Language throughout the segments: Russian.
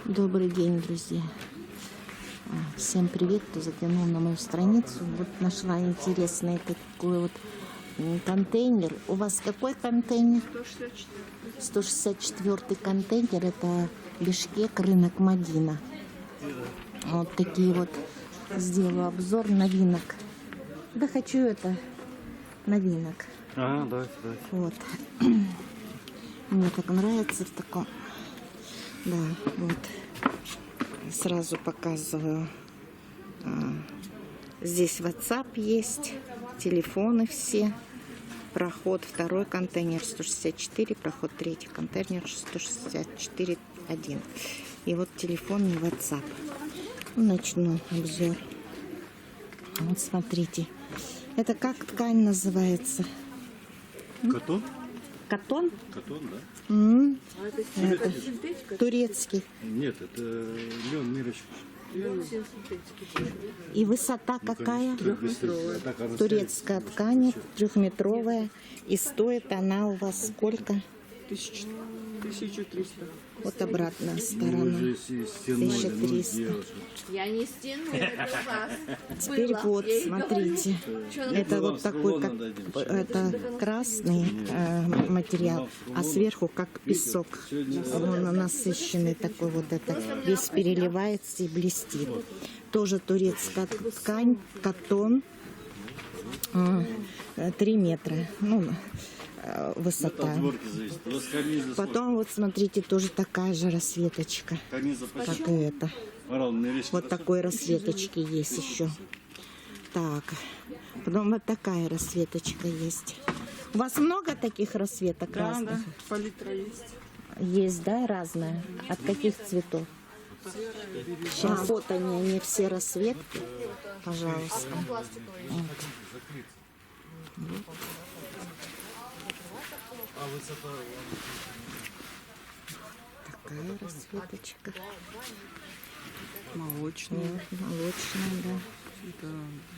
Добрый день, друзья. Всем привет, кто заглянул на мою страницу. Вот нашла интересный такой вот контейнер. У вас какой контейнер? 164 контейнер. Это Бишкек, рынок Мадина. Вот такие вот. Сделаю обзор новинок. Да хочу это новинок. Ага, давайте. Вот. Мне так нравится в таком. Да, вот. Сразу показываю. Здесь WhatsApp есть, телефоны все. Проход второй контейнер 164, проход третий контейнер 164.1. И вот телефон и WhatsApp. Начну обзор. Вот смотрите. Это как ткань называется? Катон? Катон? Катон, да? Это турецкий. Нет, это лен мирочка. И высота какая? Турецкая ткань, 3-метровая. И стоит она у вас сколько? 1300. Вот обратная сторона. 1300. Я не стяну, это у вас. Теперь вот, смотрите. Это вот такой, как это красный материал, а сверху как песок. Он насыщенный такой вот это. Весь переливается и блестит. Тоже турецкая ткань, катон. 3 метра. Ну, высота. Потом вот смотрите, тоже такая же расцветочка, как и это. Вот такой расцветочки есть еще. Так, потом вот такая расцветочка есть. У вас много таких расцветок разных? Да, палитра есть. Есть, да, разная. От каких цветов? Сейчас вот они все расцветки. Пожалуйста. Такая расцветочка. Молочный. Молочная, да. Это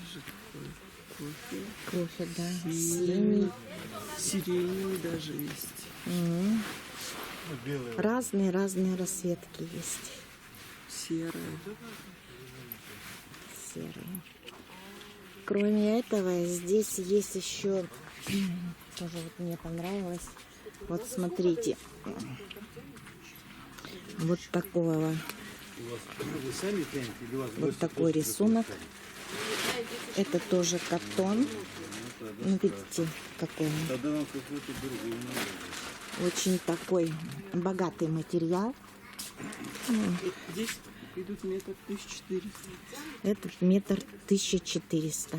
даже такой кофе. Кофе, да. Синий. Сиреневый даже есть. Разные расцветки есть. Серая. Серые. Кроме этого, здесь есть еще, тоже вот мне понравилось. Вот смотрите. Вот такого. Вот такой рисунок. Это тоже катон. Ну, видите, какой он. Очень такой богатый материал. Здесь идут метр 1400. Этот метр 1400.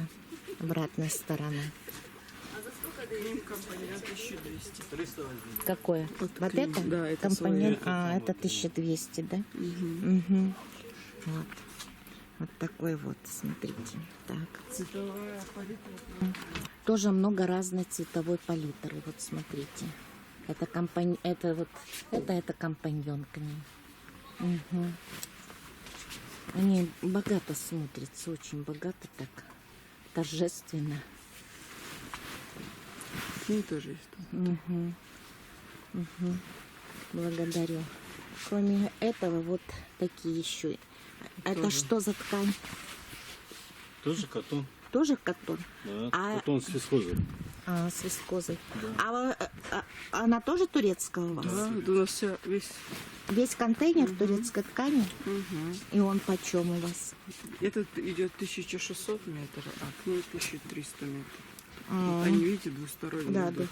Обратная сторона. Компонент 1200. Какое? Вот это? Да, это компонент. Это 1200, да? Угу. Вот. Вот такой вот, смотрите. Так. Цветовая палитра. Тоже много разной цветовой палитры. Вот смотрите. Это это компаньон к ним. Угу. Они богато смотрятся, очень богато так, торжественно. К ней тоже есть. Благодарю. Кроме этого, вот такие еще. Это что за ткань? Тоже катон. Тоже катон? Да, катон с вискозой. С вискозой. Да. Она тоже турецкая у вас? Да, это у нас вся, Весь контейнер турецкой ткани? И он почем у вас? Этот идет 1600 метров, а к ней 1300 метров. Они, видите, двусторонние. Да, да. идут.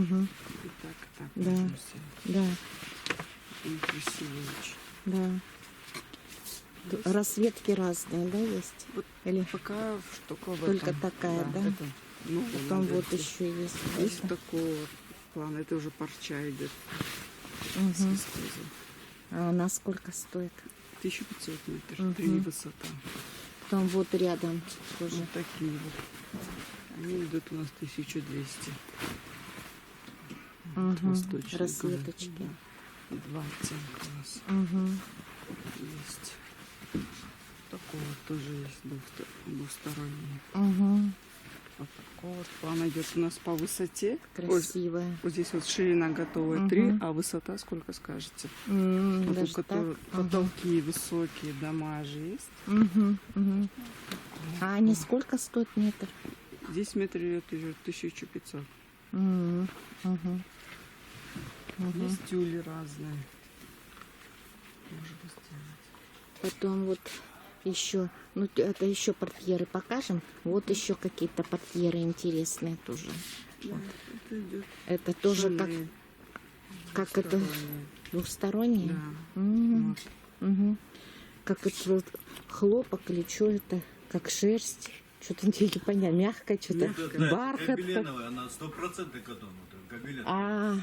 И так. Да. Да, И красивые очень. да. Расцветки разные, да, есть? Вот Или пока только в только этом. такая, да? Это, ну, Потом вот еще есть. Есть такого плана, это уже парча идет. Мгм. С вискозой. А она сколько стоит? 1500 метров, 3 высота. Там вот рядом тоже. Вот такие вот. Они идут у нас 1200. Восточные. Расцветочки. Да. 2 оттенка у нас есть. Такого тоже есть двусторонний. Угу. А Вот такого вот плана идет у нас по высоте. Красивая. Вот здесь вот ширина готовая 3, а высота сколько скажете? Вот Даже у которых так? потолки высокие, дома же есть. Мгм, мгм. А они сколько стоят метр? Здесь метр идет 1500. Мгм, мгм. Есть тюли разные. Можно сделать. Потом вот еще, ну это еще портьеры покажем. Вот еще какие-то портьеры интересные тоже. Да, это идет Это тоже Шанель. как это Двусторонние. двухсторонние? Да. Мгм, Вот. мгм. Как это вот хлопок или что это, как шерсть. Что-то непонятно, мягкое, что-то бархат. Гобеленовая, она 100% катон. Вот, гобелен. А,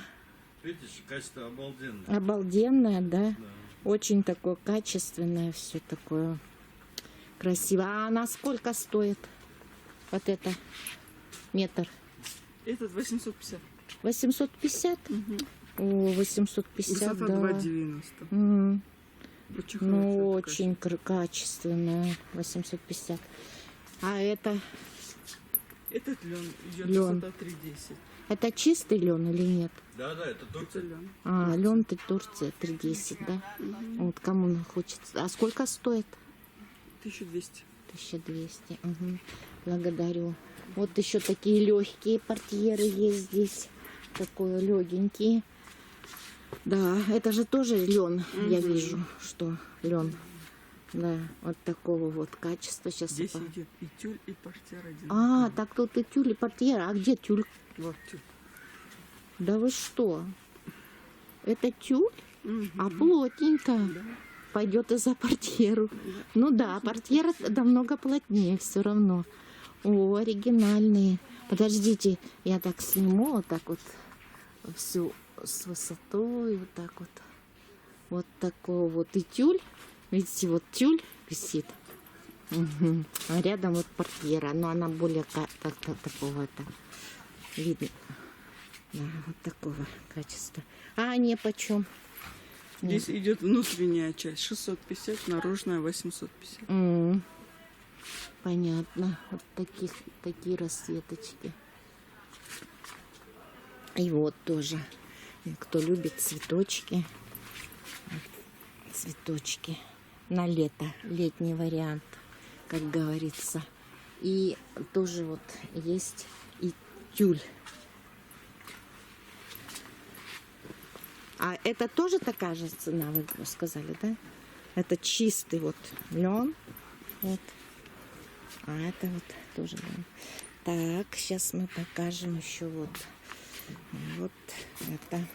Видишь, качество обалденное. обалденное, да? Да. Очень такое качественное, все такое красиво. А она сколько стоит? Вот это метр? Этот 850. 850? О, 850, Высота да. 2,90. М, Очень Ну, хорошая очень качественная. 850. А это Этот лен идет Лен. высота 3,10. это чистый лен или нет? Да, это Это Турция. лен. А, лен ты Турция 310, да? Вот кому хочется. А сколько стоит? 1200. 1200. Мгм. Благодарю. Вот еще такие легкие портьеры есть здесь. Такое легенькие. Да, это же тоже лен. Я вижу, что лен. Да, вот такого вот качества. Сейчас Здесь идет и тюль, и портьер один. А, так тут и тюль, и портьера. А где тюль? Вот тюль. Да вы что? Это тюль? Мгм. А плотненько. Да. Пойдет и за портьеру. Ну да, портьера намного плотнее все равно. О, оригинальные. Подождите, я так сниму вот так вот всю с высотой, вот так вот. Вот такого вот и тюль. Видите, вот тюль висит. Мгм. А рядом вот портьера, но она более такого это видно. Да, вот такого качества. А они почем? Здесь идет внутренняя часть 650, наружная 850. Понятно. Вот такие расцветочки. И вот тоже. Кто любит цветочки. Цветочки. На лето. Летний вариант, как говорится. И тоже вот есть и тюль. А это тоже такая же цена, вы сказали, да? Это чистый вот лен. Вот. А это вот тоже лен. Так, сейчас мы покажем еще вот. Вот это.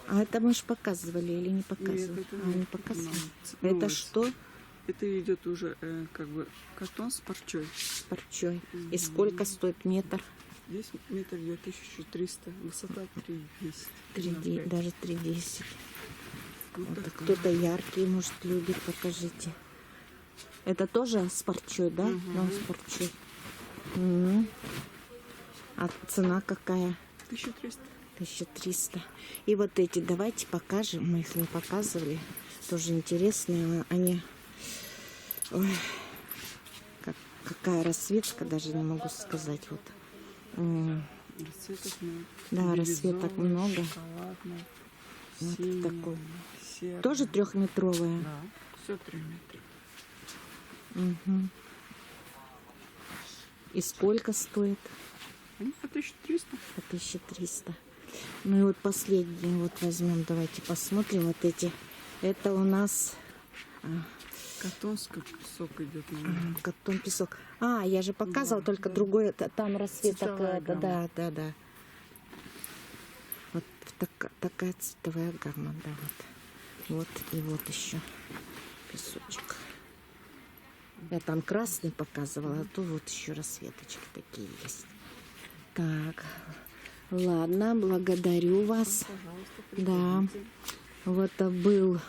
А это мы же показывали или не показывали? Нет, это А, не нет. показывали. Ну, Это ну, что? Это идет уже как бы катон с парчой. С парчой. И сколько стоит метр? Здесь метр идет 1300, высота 3,10. 3, даже 3,10. Вот Вот, такая. кто-то яркий, может, любит, покажите. Это тоже с парчой, да? Да, с парчой. Мгм. А цена какая? 1300. 1300. И вот эти давайте покажем. Мы их не показывали. Тоже интересные. Они... Ой, какая расцветка, даже не могу сказать. Вот. Расцветок много. Да, расцветок Бирюзовый, много. шоколадный, Вот синий, такой. серый. Тоже 3-метровая. Да, все 3 метра. Мгм. И сколько стоит? Они по 1300. По 1300. Ну и вот последний вот возьмем. Давайте посмотрим. Вот эти. Это у нас Катонский песок идет. катон, песок. А, я же показывала, только другой. Там расцветок. Цветовая Это, гамма. да. Вот такая цветовая гамма, да, вот. Вот и вот еще песочек. Я там красный показывала, а то вот еще расцветочки такие есть. Так, ладно, благодарю вас. Да, вот это был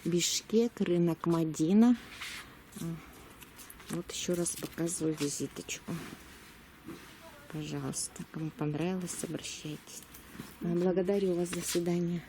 Бишкек, рынок Мадина. Вот еще раз показываю визиточку. Пожалуйста, кому понравилось, обращайтесь. Благодарю вас, до свидания.